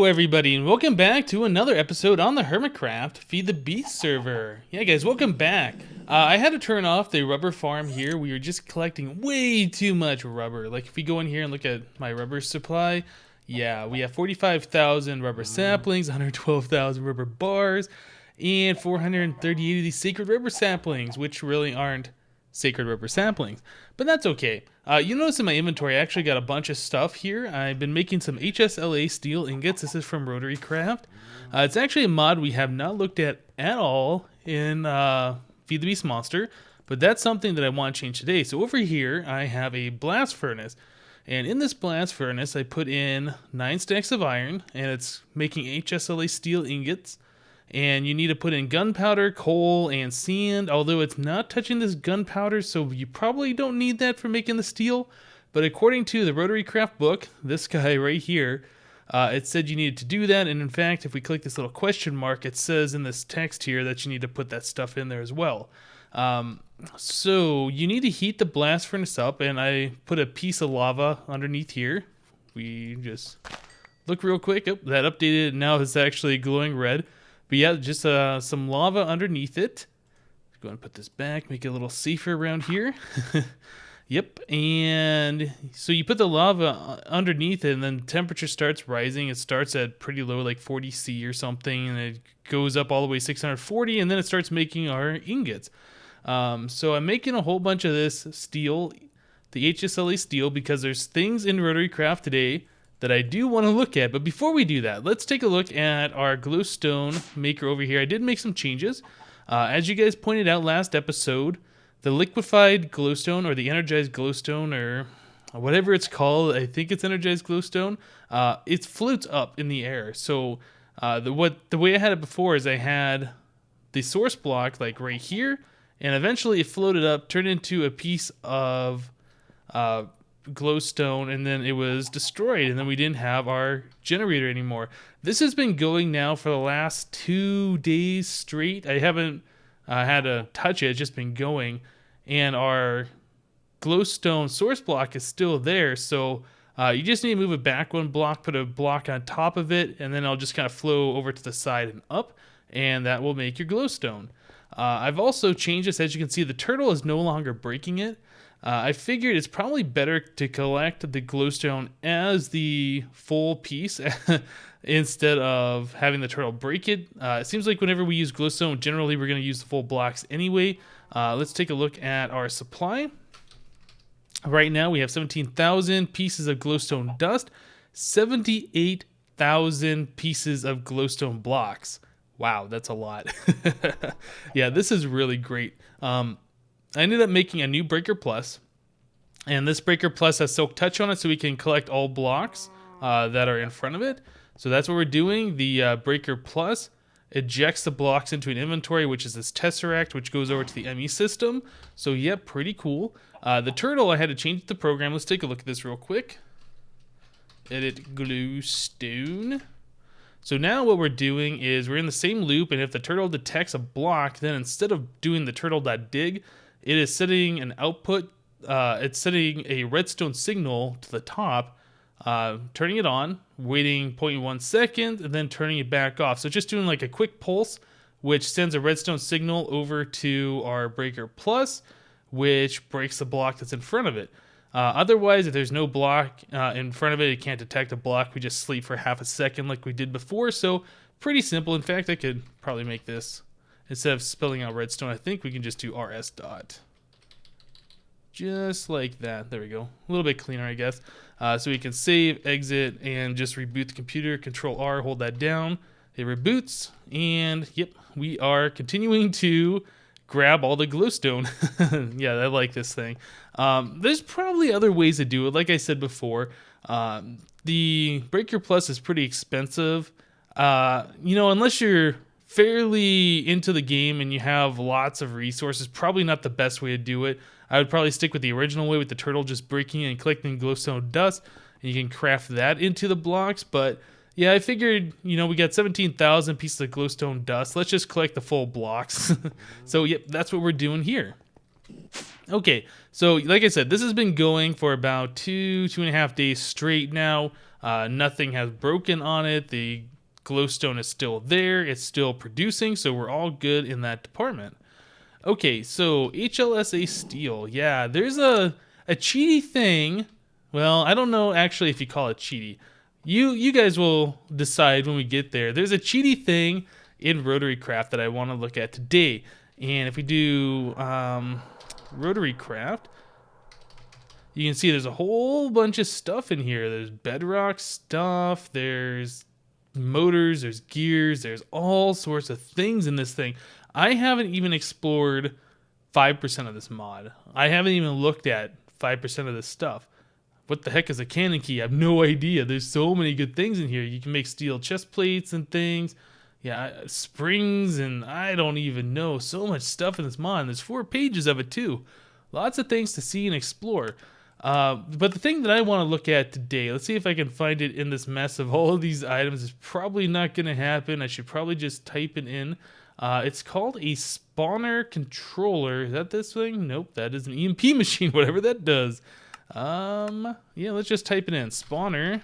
everybody, and welcome back to another episode on the HermitCraft Feed the Beast server. Yeah, guys, welcome back. I had to turn off the rubber farm here. We were just collecting way too much rubber. Like, if we go in here and look at my rubber supply, yeah, we have 45,000 rubber saplings, 112,000 rubber bars, and 438 of these sacred rubber saplings, which really aren't sacred rubber saplings, but that's okay. You notice in my inventory I actually got a bunch of stuff here. I've been making some HSLA steel ingots. This is from HermitCraft. It's actually a mod we have not looked at all in FTB Beast Monster, but that's something that I want to change today. So over here I have a blast furnace, and in this blast furnace I put in 9 stacks of iron, and it's making HSLA steel ingots. And you need to put in gunpowder, coal, and sand, although it's not touching this gunpowder, so you probably don't need that for making the steel. But according to the HermitCraft book, this guy right here, it said you needed to do that. And in fact, if we click this little question mark, it says in this text here that you need to put that stuff in there as well. So you need to heat the blast furnace up, and I put a piece of lava underneath here. We just look real quick. Oh, that updated. Now it's actually glowing red. But yeah, just some lava underneath it. Go ahead and put this back, make it a little safer around here. Yep, and so you put the lava underneath it, and then the temperature starts rising. It starts at pretty low, like 40 C or something, and it goes up all the way 640, and then it starts making our ingots. So I'm making a whole bunch of this steel, the HSLA steel, because there's things in HermitCraft today that I do want to look at. But before we do that, let's take a look at our glowstone maker over here. I did make some changes. As you guys pointed out last episode, the liquefied glowstone, or the energized glowstone, or whatever it's called, I think it's energized glowstone, it floats up in the air. So the way I had it before is I had the source block like right here, and eventually it floated up, turned into a piece of glowstone, and then it was destroyed, and then we didn't have our generator anymore. This has been going now for the last 2 days straight. I haven't had to touch it. It's just been going, and our glowstone source block is still there. So you just need to move it back 1 block, put a block on top of it, and then I'll just kind of flow over to the side and up, and that will make your glowstone. I've also changed this. As you can see, the turtle is no longer breaking it. I figured it's probably better to collect the glowstone as the full piece instead of having the turtle break it. It seems like whenever we use glowstone, generally we're going to use the full blocks anyway. Let's take a look at our supply. Right now we have 17,000 pieces of glowstone dust, 78,000 pieces of glowstone blocks. Wow, that's a lot. Yeah, this is really great. I ended up making a new Breaker Plus, and this Breaker Plus has Silk Touch on it, so we can collect all blocks that are in front of it. So that's what we're doing. The Breaker Plus ejects the blocks into an inventory, which is this Tesseract, which goes over to the ME system. So yeah, pretty cool. The turtle, I had to change the program. Let's take a look at this real quick. Edit glowstone. So now what we're doing is we're in the same loop, and if the turtle detects a block, then instead of doing the turtle.dig, it is setting an output, it's setting a redstone signal to the top, turning it on, waiting 0.1 seconds, and then turning it back off. So just doing like a quick pulse, which sends a redstone signal over to our Breaker Plus, which breaks the block that's in front of it. Otherwise, if there's no block in front of it, it can't detect a block. We just sleep for half a second like we did before. So pretty simple. In fact, I could probably make this, instead of spelling out redstone, I think we can just do rs dot. Just like that. There we go. A little bit cleaner, I guess. So we can save, exit, and just reboot the computer. Control R, hold that down. It reboots, and yep, we are continuing to grab all the glowstone. Yeah, I like this thing. There's probably other ways to do it. Like I said before, the Breaker Plus is pretty expensive. You know, unless you're fairly into the game and you have lots of resources, probably not the best way to do it. I would probably stick with the original way, with the turtle just breaking and collecting glowstone dust, and you can craft that into the blocks. But yeah, I figured, you know, we got 17,000 pieces of glowstone dust. Let's just collect the full blocks. So yep, that's what we're doing here. Okay, so like I said, this has been going for about 2.5 days straight now. Nothing has broken on it. The glowstone is still there. It's still producing, so we're all good in that department. Okay, so HLSA steel. Yeah, there's a cheaty thing. Well, I don't know actually if you call it cheaty. You guys will decide when we get there. There's a cheaty thing in HermitCraft that I want to look at today. And if we do HermitCraft, you can see there's a whole bunch of stuff in here. There's bedrock stuff, there's motors, there's gears, there's all sorts of things in this thing. I haven't even explored 5% of this mod. I haven't even looked at 5% of this stuff. What the heck is a cannon key? I have no idea. There's so many good things in here. You can make steel chest plates and things. Yeah, springs, and I don't even know. So much stuff in this mod. And there's 4 pages of it too. Lots of things to see and explore. But the thing that I want to look at today, let's see if I can find it in this mess of all of these items. It's probably not going to happen. I should probably just type it in. It's called a spawner controller. Is that this thing? Nope, that is an EMP machine, whatever that does. Yeah, let's just type it in. Spawner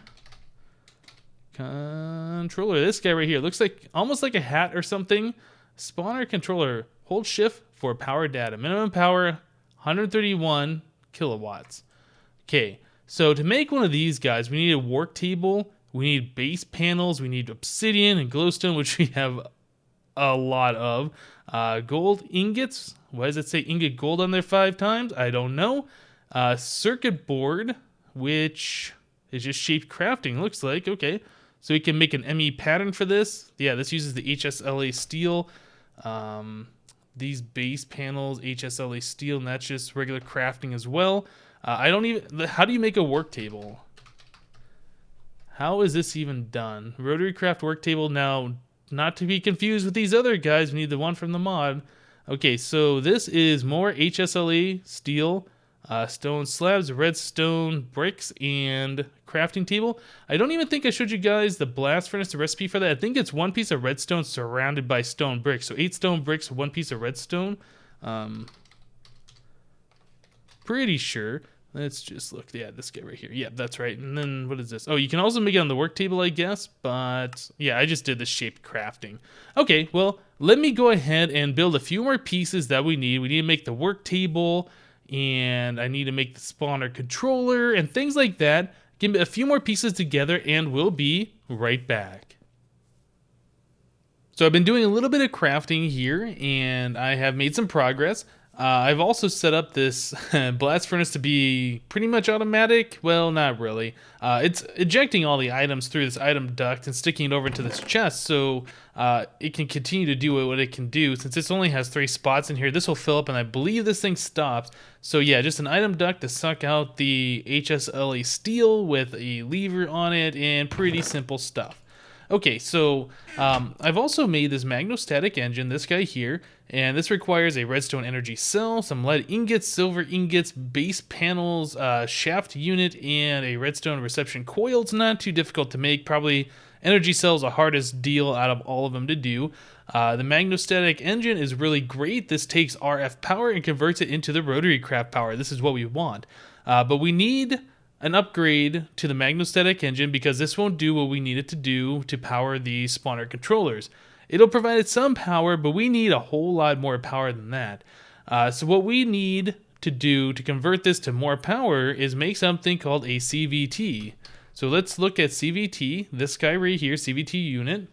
controller. This guy right here looks like almost like a hat or something. Spawner controller. Hold shift for power data. Minimum power 131 kilowatts. Okay, so to make one of these guys, we need a work table, we need base panels, we need obsidian and glowstone, which we have a lot of. Gold ingots. Why does it say ingot gold on there 5 times? I don't know. Circuit board, which is just shaped crafting, looks like. Okay, so we can make an ME pattern for this. Yeah, this uses the HSLA steel. These base panels, HSLA steel, and that's just regular crafting as well. I don't even... How do you make a work table? How is this even done? HermitCraft work table. Now, not to be confused with these other guys, we need the one from the mod. Okay, so this is more HSLA steel, stone slabs, redstone bricks, and crafting table. I don't even think I showed you guys the blast furnace, the recipe for that. I think it's 1 piece of redstone surrounded by stone bricks. So 8 stone bricks, 1 piece of redstone. Pretty sure. Let's just look. Yeah, this guy right here. Yeah, that's right. And then what is this? Oh, you can also make it on the work table, I guess. But yeah, I just did the shaped crafting. Okay, well, let me go ahead and build a few more pieces that we need. We need to make the work table, and I need to make the spawner controller and things like that. Get a few more pieces together, and we'll be right back. So I've been doing a little bit of crafting here, and I have made some progress. I've also set up this blast furnace to be pretty much automatic. Well, not really. It's ejecting all the items through this item duct and sticking it over into this chest, so it can continue to do what it can do. Since this only has 3 spots in here, this will fill up, and I believe this thing stops. So yeah, just an item duct to suck out the HSLA steel with a lever on it, and pretty simple stuff. Okay, so I've also made this magnostatic engine, this guy here, and this requires a redstone energy cell, some lead ingots, silver ingots, base panels, shaft unit, and a redstone reception coil. It's not too difficult to make. Probably energy cells the hardest deal out of all of them to do. The magnostatic engine is really great. This takes RF power and converts it into the HermitCraft power. This is what we want. But we need an upgrade to the magnostatic engine because this won't do what we need it to do to power the spawner controllers. It'll provide some power, but we need a whole lot more power than that. So what we need to do to convert this to more power is make something called a CVT. So let's look at CVT, this guy right here, CVT unit.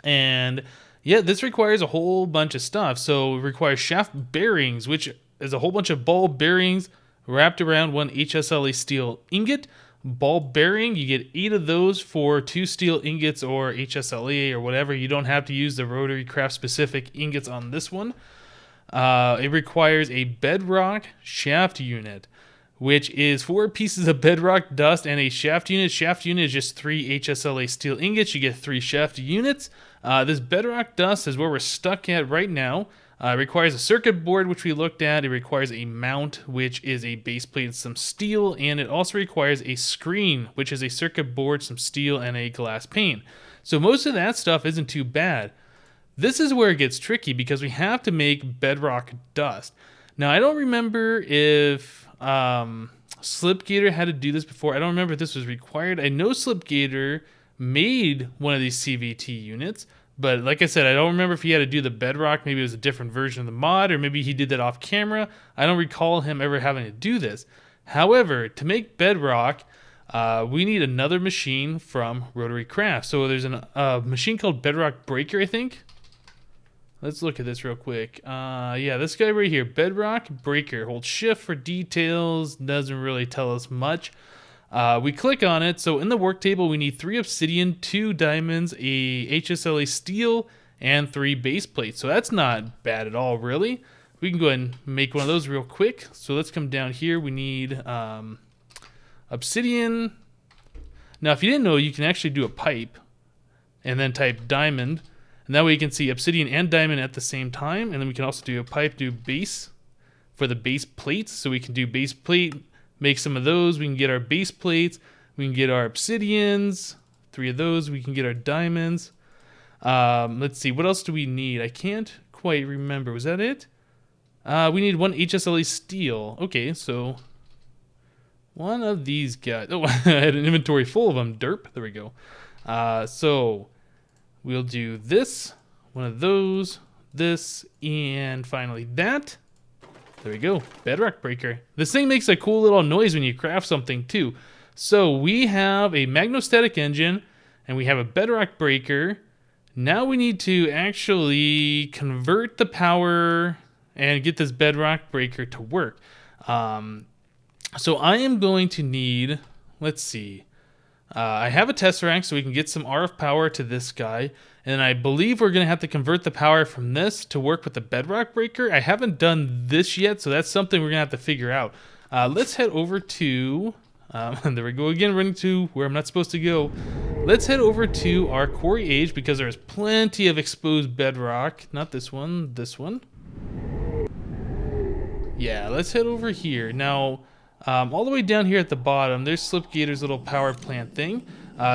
And yeah, this requires a whole bunch of stuff. So it requires shaft bearings, which is a whole bunch of ball bearings wrapped around 1 HSLA steel ingot. Ball bearing, you get 8 of those for 2 steel ingots or HSLA or whatever. You don't have to use the HermitCraft specific ingots on this one. It requires a bedrock shaft unit, which is 4 pieces of bedrock dust and a shaft unit. Shaft unit is just 3 HSLA steel ingots. You get 3 shaft units. This bedrock dust is where we're stuck at right now. It requires a circuit board, which we looked at. It requires a mount, which is a base plate and some steel. And it also requires a screen, which is a circuit board, some steel, and a glass pane. So most of that stuff isn't too bad. This is where it gets tricky because we have to make bedrock dust. Now, I don't remember if Slipgator had to do this before. I don't remember if this was required. I know Slipgator made one of these CVT units, but like I said, I don't remember if he had to do the bedrock. Maybe it was a different version of the mod, or maybe he did that off camera. I don't recall him ever having to do this. However, to make bedrock, we need another machine from Rotary Craft. So there's a machine called Bedrock Breaker, I think. Let's look at this real quick. Yeah, this guy right here, Bedrock Breaker. Hold shift for details. Doesn't really tell us much. We click on it. So in the work table, we need 3 obsidian, 2 diamonds, a HSLA steel, and 3 base plates. So that's not bad at all, really. We can go ahead and make one of those real quick. So let's come down here. We need obsidian. Now, if you didn't know, you can actually do a pipe and then type diamond. And that way you can see obsidian and diamond at the same time. And then we can also do a pipe, do base for the base plates. So we can do base plate, make some of those. We can get our base plates. We can get our obsidians. 3 of those. We can get our diamonds. Let's see. What else do we need? I can't quite remember. Was that it? We need 1 HSLA steel. Okay, so one of these guys. Oh, I had an inventory full of them. Derp. There we go. So we'll do this, one of those, this, and finally that. There we go, Bedrock Breaker. This thing makes a cool little noise when you craft something too. So we have a magnostatic engine, and we have a Bedrock Breaker. Now we need to actually convert the power and get this Bedrock Breaker to work. So I am going to need, let's see. I have a Tesseract, so we can get some RF power to this guy. And I believe we're going to have to convert the power from this to work with the Bedrock Breaker. I haven't done this yet, so that's something we're going to have to figure out. Let's head over to... there we go again, running to where I'm not supposed to go. Let's head over to our quarry age, because there's plenty of exposed bedrock. Not this one, this one. Yeah, let's head over here. Now... all the way down here at the bottom, there's Slipgator's little power plant thing.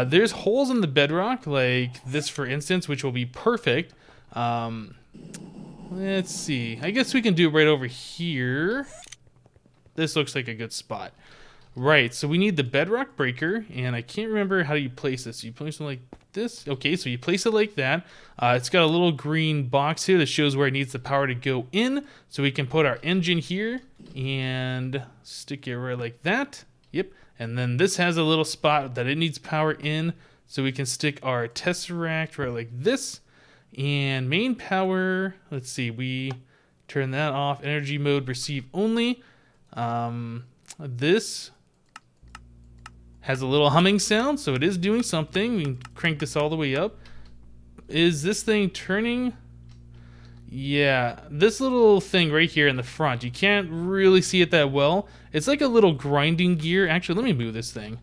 There's holes in the bedrock, like this for instance, which will be perfect. Let's see. I guess we can do it right over here. This looks like a good spot. Right, so we need the Bedrock Breaker, and I can't remember how you place this. You place it like this? Okay, so you place it like that. It's got a little green box here that shows where it needs the power to go in. So we can put our engine here and stick it right like that. Yep, and then this has a little spot that it needs power in. So we can stick our Tesseract right like this. And main power, let's see, we turn that off. Energy mode, receive only. This has a little humming sound, so it is doing something. We can crank this all the way up. Is this thing turning? Yeah, this little thing right here in the front, you can't really see it that well. It's like a little grinding gear. Actually, let me move this thing.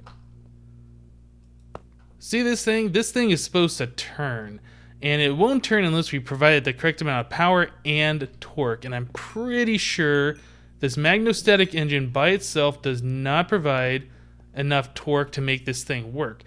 See this thing? This thing is supposed to turn, and it won't turn unless we provide it the correct amount of power and torque. And I'm pretty sure this magnostatic engine by itself does not provide enough torque to make this thing work.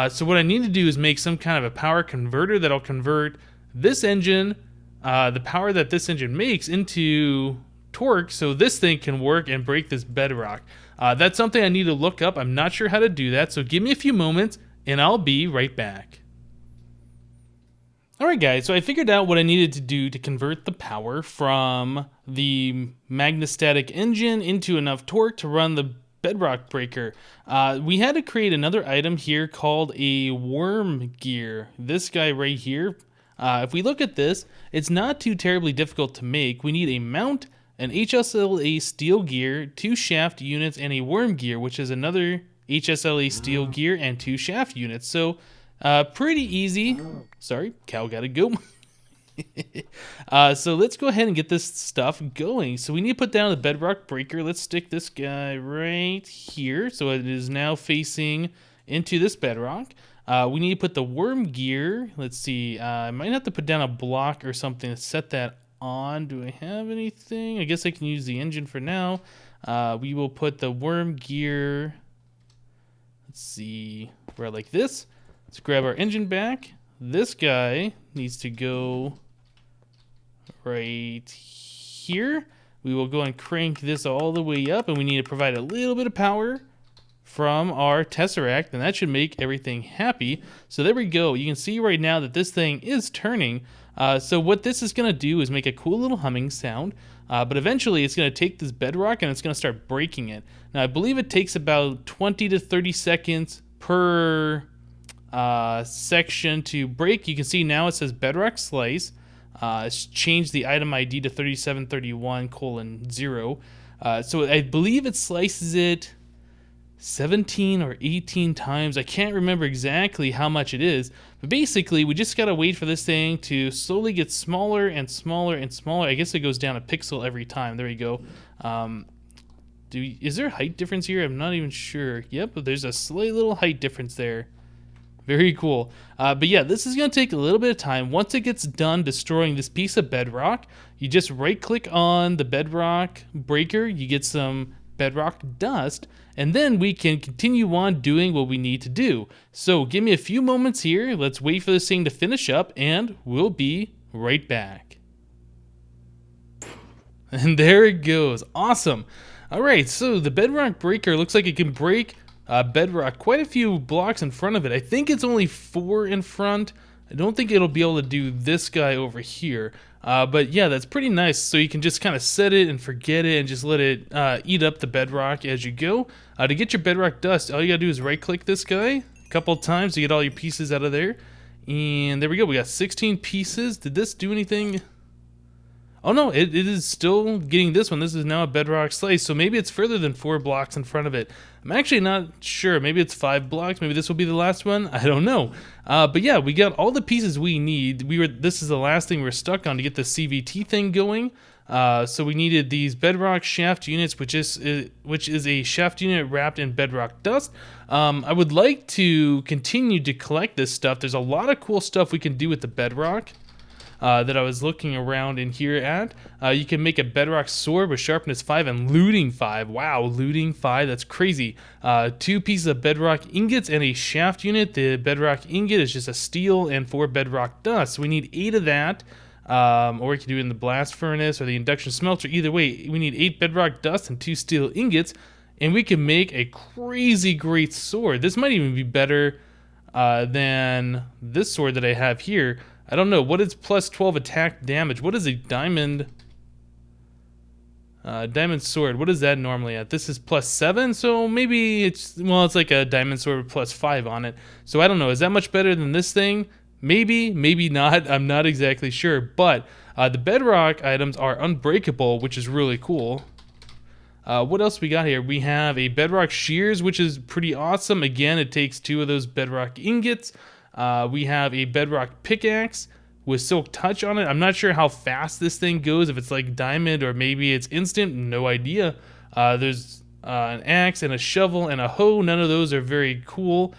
So what I need to do is make some kind of a power converter that'll convert this engine, the power that this engine makes, into torque, so this thing can work and break this bedrock. That's something I need to look up. I'm not sure how to do that, so give me a few moments and I'll be right back. Alright guys, so I figured out what I needed to do to convert the power from the magnostatic engine into enough torque to run the Bedrock Breaker. We had to create another item here called a worm gear. This guy right here. If we look at this, it's not too terribly difficult to make. We need a mount, an HSLA steel gear, 2 shaft units, and a worm gear, which is another HSLA steel gear and 2 shaft units. So pretty easy. Sorry, cow gotta go. So let's go ahead and get this stuff going. So we need to put down the Bedrock Breaker. Let's stick this guy right here, so it is now facing into this bedrock. We need to put the worm gear. Let's see, I might have to put down a block or something to set that on. Do I have anything? I guess I can use the engine for now. We will put the worm gear, let's see, right like this. Let's grab our engine back. This guy needs to go right here. We will go and crank this all the way up, and we need to provide a little bit of power from our Tesseract, and that should make everything happy. So there we go. You can see right now that this thing is turning. So what this is going to do is make a cool little humming sound, but eventually it's going to take this bedrock and it's going to start breaking it. Now I believe it takes about 20 to 30 seconds per section to break. You can see now it says bedrock slice. It's changed the item ID to 3731:0. So I believe it slices it 17 or 18 times. I can't remember exactly how much it is, but basically we just gotta wait for this thing to slowly get smaller and smaller and smaller. I guess it goes down a pixel every time. There you go. Is there a height difference here? I'm not even sure. Yep, but there's a slight little height difference there. Very cool. But yeah, this is going to take a little bit of time. Once it gets done destroying this piece of bedrock, you just right click on the bedrock breaker, you get some bedrock dust, and then we can continue on doing what we need to do. So give me a few moments here. Let's wait for this thing to finish up, and we'll be right back. And there it goes. Awesome. All right, so the bedrock breaker looks like it can break bedrock quite a few blocks in front of it. I think it's only 4 in front. I don't think it'll be able to do this guy over here. But yeah, that's pretty nice. So you can just kind of set it and forget it and just let it eat up the bedrock as you go. To get your bedrock dust, all you gotta do is right click this guy a couple of times to get all your pieces out of there. And there we go, we got 16 pieces. Did this do anything? Oh no, it is still getting this one. This is now a bedrock slice, so maybe it's further than 4 blocks in front of it. I'm actually not sure. Maybe it's 5 blocks. Maybe this will be the last one. I don't know. But yeah, we got all the pieces we need. This is the last thing we're stuck on to get the CVT thing going. So we needed these bedrock shaft units, which is a shaft unit wrapped in bedrock dust. I would like to continue to collect this stuff. There's a lot of cool stuff we can do with the bedrock. That I was looking around in here at. You can make a bedrock sword with sharpness 5 and looting 5. Wow, looting 5, that's crazy. 2 pieces of bedrock ingots and a shaft unit. The bedrock ingot is just a steel and 4 bedrock dust. So we need 8 of that. Or we can do it in the blast furnace or the induction smelter. Either way, we need 8 bedrock dust and 2 steel ingots. And we can make a crazy great sword. This might even be better than this sword that I have here. I don't know. What is plus 12 attack damage? What is a diamond sword? What is that normally at? This is plus 7, so maybe it's like a diamond sword with plus 5 on it. So I don't know. Is that much better than this thing? Maybe, maybe not. I'm not exactly sure. But the bedrock items are unbreakable, which is really cool. What else we got here? We have a bedrock shears, which is pretty awesome. Again, it takes 2 of those bedrock ingots. We have a bedrock pickaxe with silk touch on it. I'm not sure how fast this thing goes, if it's like diamond or maybe it's instant, no idea. There's an axe and a shovel and a hoe. None of those are very cool.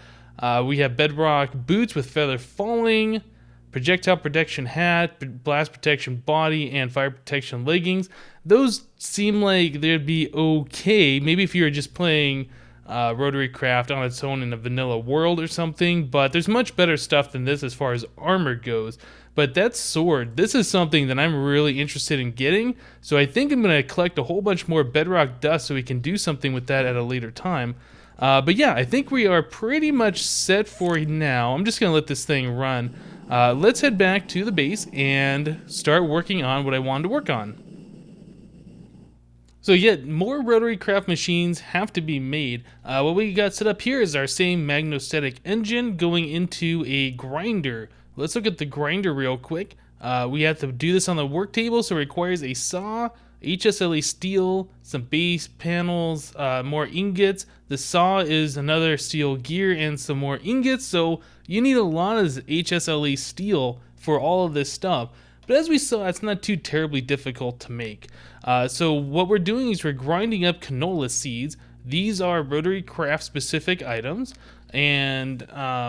We have bedrock boots with feather falling, projectile protection hat, blast protection body, and fire protection leggings. Those seem like they'd be okay. Maybe if you were just playing Rotary Craft on its own in a vanilla world or something, but there's much better stuff than this as far as armor goes. But that sword, this is something that I'm really interested in getting, so I think I'm going to collect a whole bunch more bedrock dust so we can do something with that at a later time. But yeah, I think we are pretty much set for now. I'm just going to let this thing run. Let's head back to the base and start working on what I wanted to work on. So yet more rotary craft machines have to be made. What we got set up here is our same magnostatic engine going into a grinder. Let's look at the grinder real quick. We have to do this on the work table, so it requires a saw, HSLA steel, some base panels, more ingots. The saw is another steel gear and some more ingots, so you need a lot of HSLA steel for all of this stuff. But as we saw, it's not too terribly difficult to make. So what we're doing is we're grinding up canola seeds. These are rotary craft specific items, and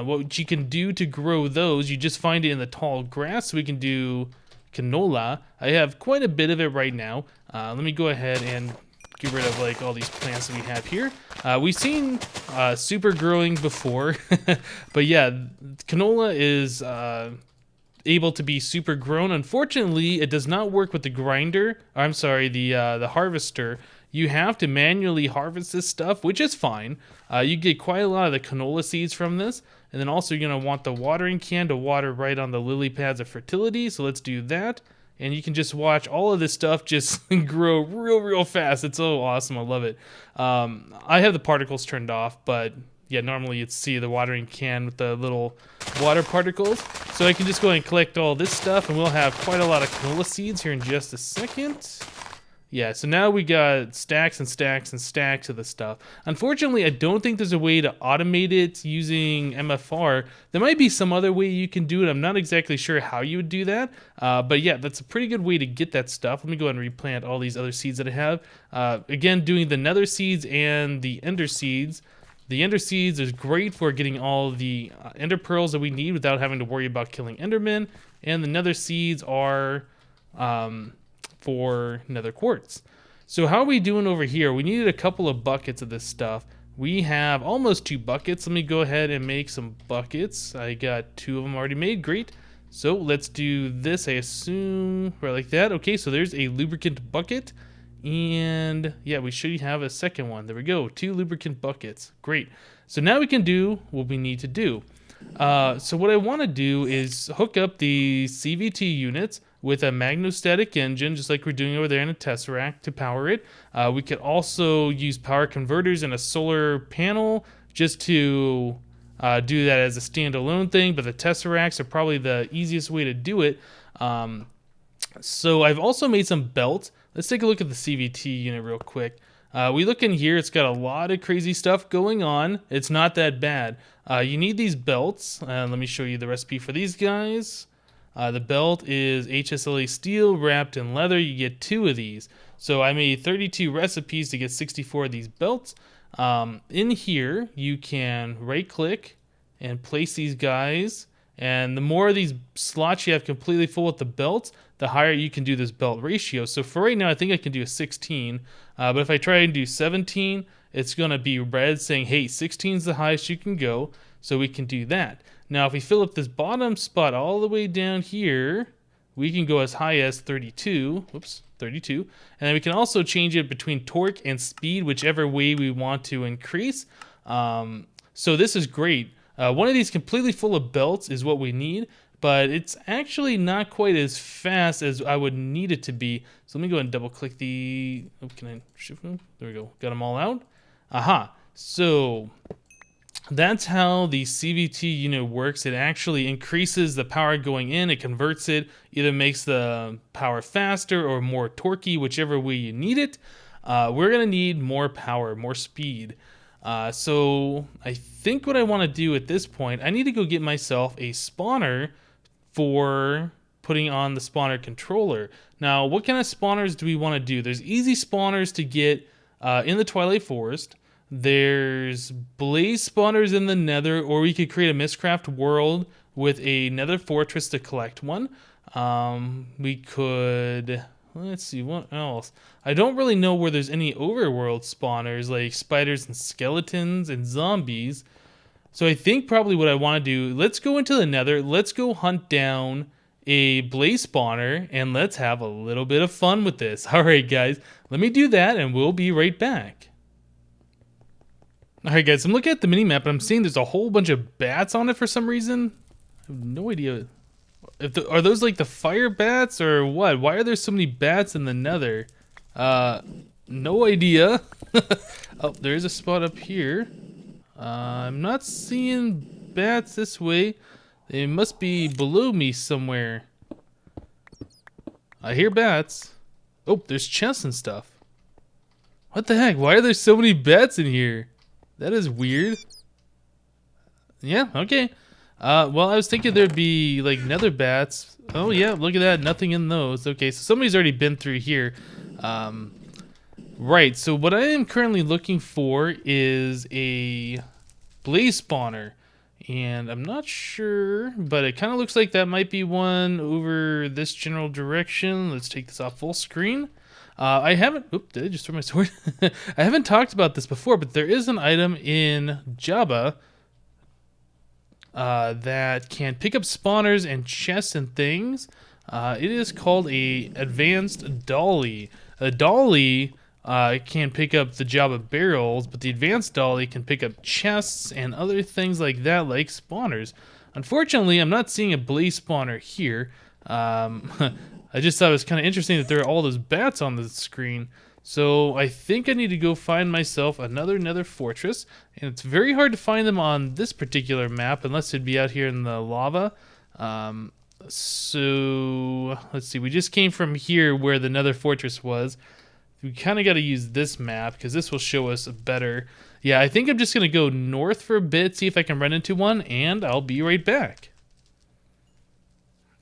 what you can do to grow those, you just find it in the tall grass. So we can do canola. I have quite a bit of it right now. Let me go ahead and get rid of like all these plants that we have here. We've seen super growing before, but yeah, canola is able to be super grown. Unfortunately, it does not work with the grinder. I'm sorry, the harvester. You have to manually harvest this stuff, which is fine. You get quite a lot of the canola seeds from this. And then also you're gonna want the watering can to water right on the lily pads of fertility. So let's do that. And you can just watch all of this stuff just grow real fast. It's so awesome, I love it. I have the particles turned off, but yeah, normally you'd see the watering can with the little water particles. So I can just go ahead and collect all this stuff, and we'll have quite a lot of canola seeds here in just a second. Yeah, so now we got stacks and stacks and stacks of the stuff. Unfortunately, I don't think there's a way to automate it using MFR. There might be some other way you can do it. I'm not exactly sure how you would do that. But yeah, that's a pretty good way to get that stuff. Let me go ahead and replant all these other seeds that I have. Again, doing the nether seeds and the ender seeds. The ender seeds is great for getting all the ender pearls that we need without having to worry about killing endermen. And the nether seeds are for nether quartz. So how are we doing over here? We needed a couple of buckets of this stuff. We have almost 2 buckets. Let me go ahead and make some buckets. I got 2 of them already made. Great. So let's do this. I assume right like that. Okay, so there's a lubricant bucket. And yeah, we should have a second one. There we go. 2 lubricant buckets. Great. So now we can do what we need to do. So what I want to do is hook up the CVT units with a magnostatic engine, just like we're doing over there in a Tesseract to power it. We could also use power converters and a solar panel just to do that as a standalone thing, but the Tesseracts are probably the easiest way to do it. So I've also made some belts. Let's take a look at the CVT unit real quick. We look in here, it's got a lot of crazy stuff going on. It's not that bad. You need these belts. Let me show you the recipe for these guys. The belt is HSLA steel wrapped in leather. You get 2 of these. So I made 32 recipes to get 64 of these belts. In here, you can right click and place these guys. And the more of these slots you have completely full with the belts, the higher you can do this belt ratio. So for right now, I think I can do a 16. But if I try and do 17, it's going to be red saying, hey, 16 is the highest you can go. So we can do that. Now, if we fill up this bottom spot all the way down here, we can go as high as 32. Whoops, 32. And then we can also change it between torque and speed, whichever way we want to increase. So this is great. One of these completely full of belts is what we need, but it's actually not quite as fast as I would need it to be. So let me go ahead and double click the, oh, can I shift them? There we go, got them all out. Aha, so that's how the CVT unit works. It actually increases the power going in, it converts it, either makes the power faster or more torquey, whichever way you need it. We're gonna need more power, more speed. So I think what I want to do at this point, I need to go get myself a spawner for putting on the spawner controller. Now, what kind of spawners do we want to do? There's easy spawners to get in the Twilight Forest. There's blaze spawners in the nether, or we could create a Mistcraft world with a nether fortress to collect one. We could... Let's see, what else? I don't really know where there's any overworld spawners, like spiders and skeletons and zombies. So I think probably what I want to do, let's go into the nether, let's go hunt down a blaze spawner, and let's have a little bit of fun with this. Alright guys, let me do that, and we'll be right back. Alright guys, I'm looking at the minimap, and I'm seeing there's a whole bunch of bats on it for some reason. I have no idea. Are those like the fire bats or what? Why are there so many bats in the nether? No idea. Oh, there's a spot up here. I'm not seeing bats this way. They must be below me somewhere. I hear bats. Oh, there's chests and stuff. What the heck? Why are there so many bats in here? That is weird. Yeah, okay. Well, I was thinking there'd be like nether bats. Oh yeah, look at that, nothing in those. Okay, so somebody's already been through here. Right, so what I am currently looking for is a blaze spawner. And I'm not sure, but it kind of looks like that might be one over this general direction. Let's take this off full screen. I haven't, oops, did I just throw my sword? I haven't talked about this before, but there is an item in Java. that can pick up spawners and chests and things. It is called a advanced dolly. A dolly can pick up the job of barrels, but the advanced dolly can pick up chests and other things like that, like spawners. Unfortunately, I'm not seeing a blaze spawner here. I just thought it was kind of interesting that there are all those bats on the screen. So I think I need to go find myself another nether fortress. And it's very hard to find them on this particular map unless it'd be out here in the lava. So let's see, we just came from here where the nether fortress was. We kind of got to use this map because this will show us better. Yeah, I think I'm just going to go north for a bit, see if I can run into one, and I'll be right back.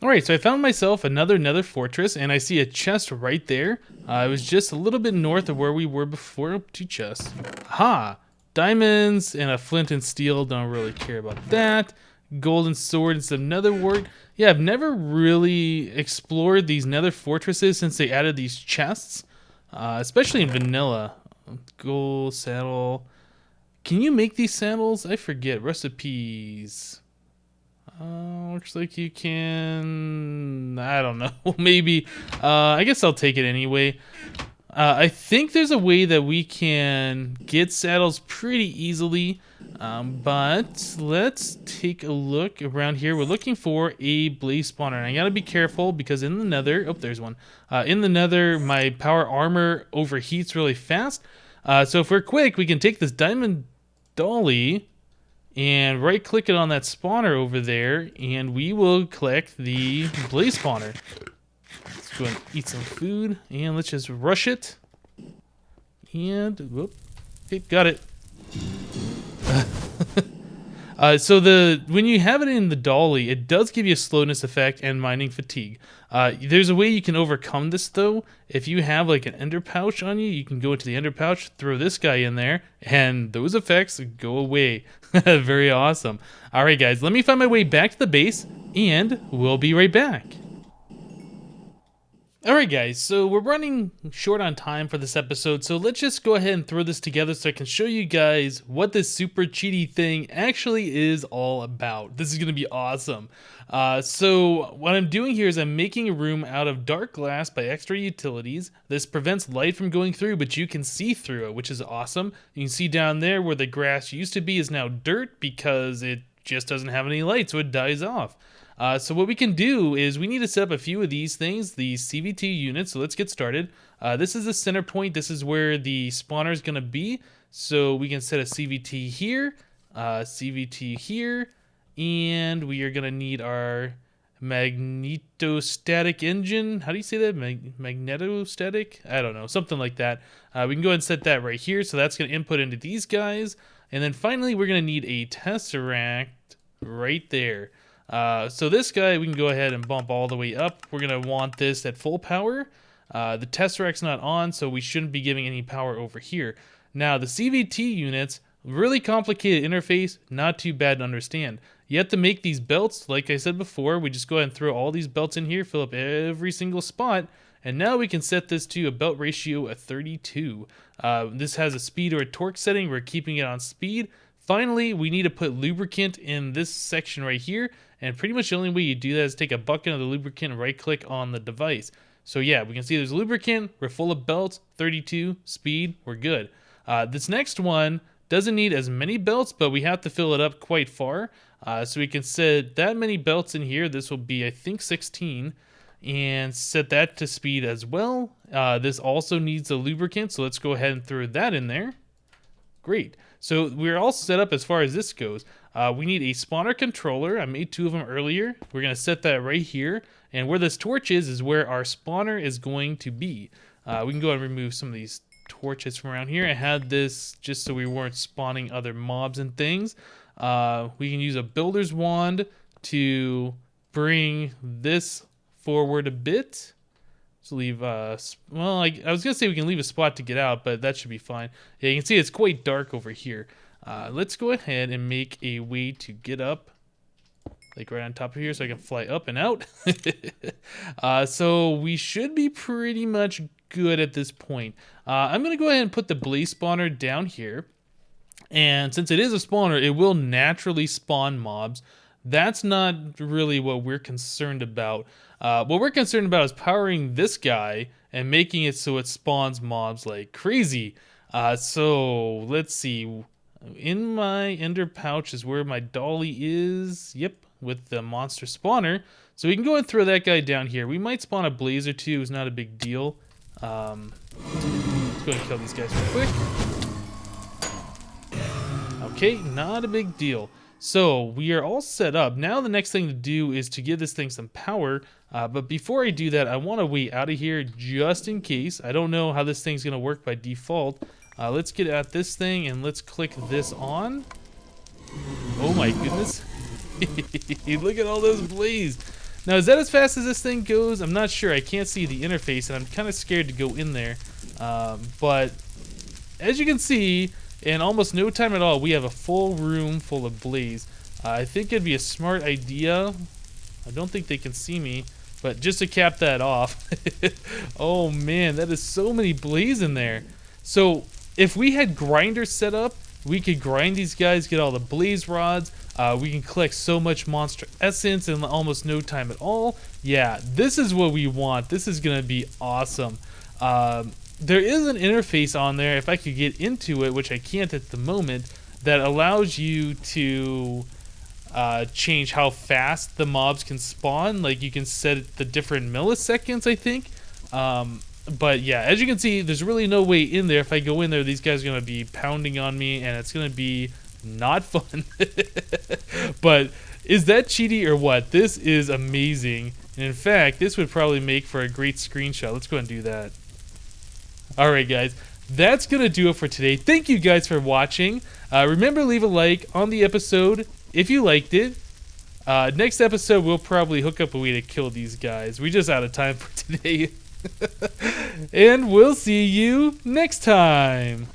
Alright, so I found myself another nether fortress, and I see a chest right there. It was just a little bit north of where we were before. Oh, 2 chests. Aha! Diamonds and a flint and steel, don't really care about that. Golden sword and some nether wart. Yeah, I've never really explored these nether fortresses since they added these chests. Especially in vanilla. Gold saddle. Can you make these saddles? I forget. Recipes. Looks like you can. I don't know. Maybe. I guess I'll take it anyway. I think there's a way that we can get saddles pretty easily. But let's take a look around here. We're looking for a blaze spawner. And I gotta be careful because in the nether. Oh, there's one. In the nether, my power armor overheats really fast. So if we're quick, we can take this diamond dolly and right click it on that spawner over there, and we will collect the blaze spawner. Let's go and eat some food, and let's just rush it. And whoop, okay, got it. So when you have it in the dolly, it does give you a slowness effect and mining fatigue. There's a way you can overcome this though. If you have like an ender pouch on you, you can go into the ender pouch, throw this guy in there, and those effects go away. Very awesome. All right, guys, let me find my way back to the base, and we'll be right back. Alright guys, so we're running short on time for this episode, so let's just go ahead and throw this together so I can show you guys what this super cheaty thing actually is all about. This is going to be awesome. So what I'm doing here is I'm making a room out of dark glass by extra utilities. This prevents light from going through, but you can see through it, which is awesome. You can see down there where the grass used to be is now dirt because it just doesn't have any light, so it dies off. So what we can do is we need to set up a few of these things, these CVT units. So let's get started. This is the center point. This is where the spawner is going to be. So we can set a CVT here, and we are going to need our magnetostatic engine. How do you say that? Magnetostatic? I don't know. Something like that. We can go ahead and set that right here. So that's going to input into these guys. And then finally, we're going to need a tesseract right there. So this guy, we can go ahead and bump all the way up. We're going to want this at full power. The tesseract's not on, so we shouldn't be giving any power over here. Now, the CVT units, really complicated interface, not too bad to understand. You have to make these belts, like I said before. We just go ahead and throw all these belts in here, fill up every single spot, and now we can set this to a belt ratio of 32. This has a speed or a torque setting. We're keeping it on speed. Finally, we need to put lubricant in this section right here, and pretty much the only way you do that is take a bucket of the lubricant and right-click on the device. So yeah, we can see there's lubricant, we're full of belts, 32, speed, we're good. This next one doesn't need as many belts, but we have to fill it up quite far. So we can set that many belts in here. This will be, I think, 16, and set that to speed as well. This also needs a lubricant, so let's go ahead and throw that in there. Great. So we're all set up as far as this goes. We need a spawner controller. I made 2 of them earlier. We're going to set that right here. And where this torch is where our spawner is going to be. We can go and remove some of these torches from around here. I had this just so we weren't spawning other mobs and things. We can use a builder's wand to bring this forward a bit. So leave, well, I was going to say we can leave a spot to get out, but that should be fine. Yeah, you can see it's quite dark over here. Let's go ahead and make a way to get up, like right on top of here, so I can fly up and out. So we should be pretty much good at this point. I'm going to go ahead and put the blaze spawner down here. And since it is a spawner, it will naturally spawn mobs. That's not really what we're concerned about. What we're concerned about is powering this guy and making it so it spawns mobs like crazy. So let's see. In my ender pouch is where my dolly is. Yep, with the monster spawner. So we can go and throw that guy down here. We might spawn a blaze or two. It's not a big deal. Let's go and kill these guys real quick. Okay, not a big deal. So we are all set up. Now the next thing to do is to give this thing some power. But before I do that, I want to wait out of here just in case. I don't know how this thing's going to work by default. Let's get at this thing and let's click this on. Oh my goodness. Look at all those blaze. Now, is that as fast as this thing goes? I'm not sure. I can't see the interface and I'm kind of scared to go in there. But as you can see, in almost no time at all, we have a full room full of blaze. I think it'd be a smart idea. I don't think they can see me, but just to cap that off. Oh man, that is so many blaze in there. So if we had grinders set up, we could grind these guys, get all the blaze rods. We can collect so much monster essence in almost no time at all. Yeah, this is what we want. This is gonna be awesome. There is an interface on there, if I could get into it, which I can't at the moment, that allows you to change how fast the mobs can spawn. Like you can set the different milliseconds, I think. But yeah, as you can see, there's really no way in there. If I go in there, these guys are going to be pounding on me, and it's going to be not fun. But is that cheaty or what? This is amazing. And in fact, this would probably make for a great screenshot. Let's go and do that. Alright guys, that's going to do it for today. Thank you guys for watching. Remember, leave a like on the episode if you liked it. Next episode, we'll probably hook up a way to kill these guys. We're just out of time for today. And we'll see you next time.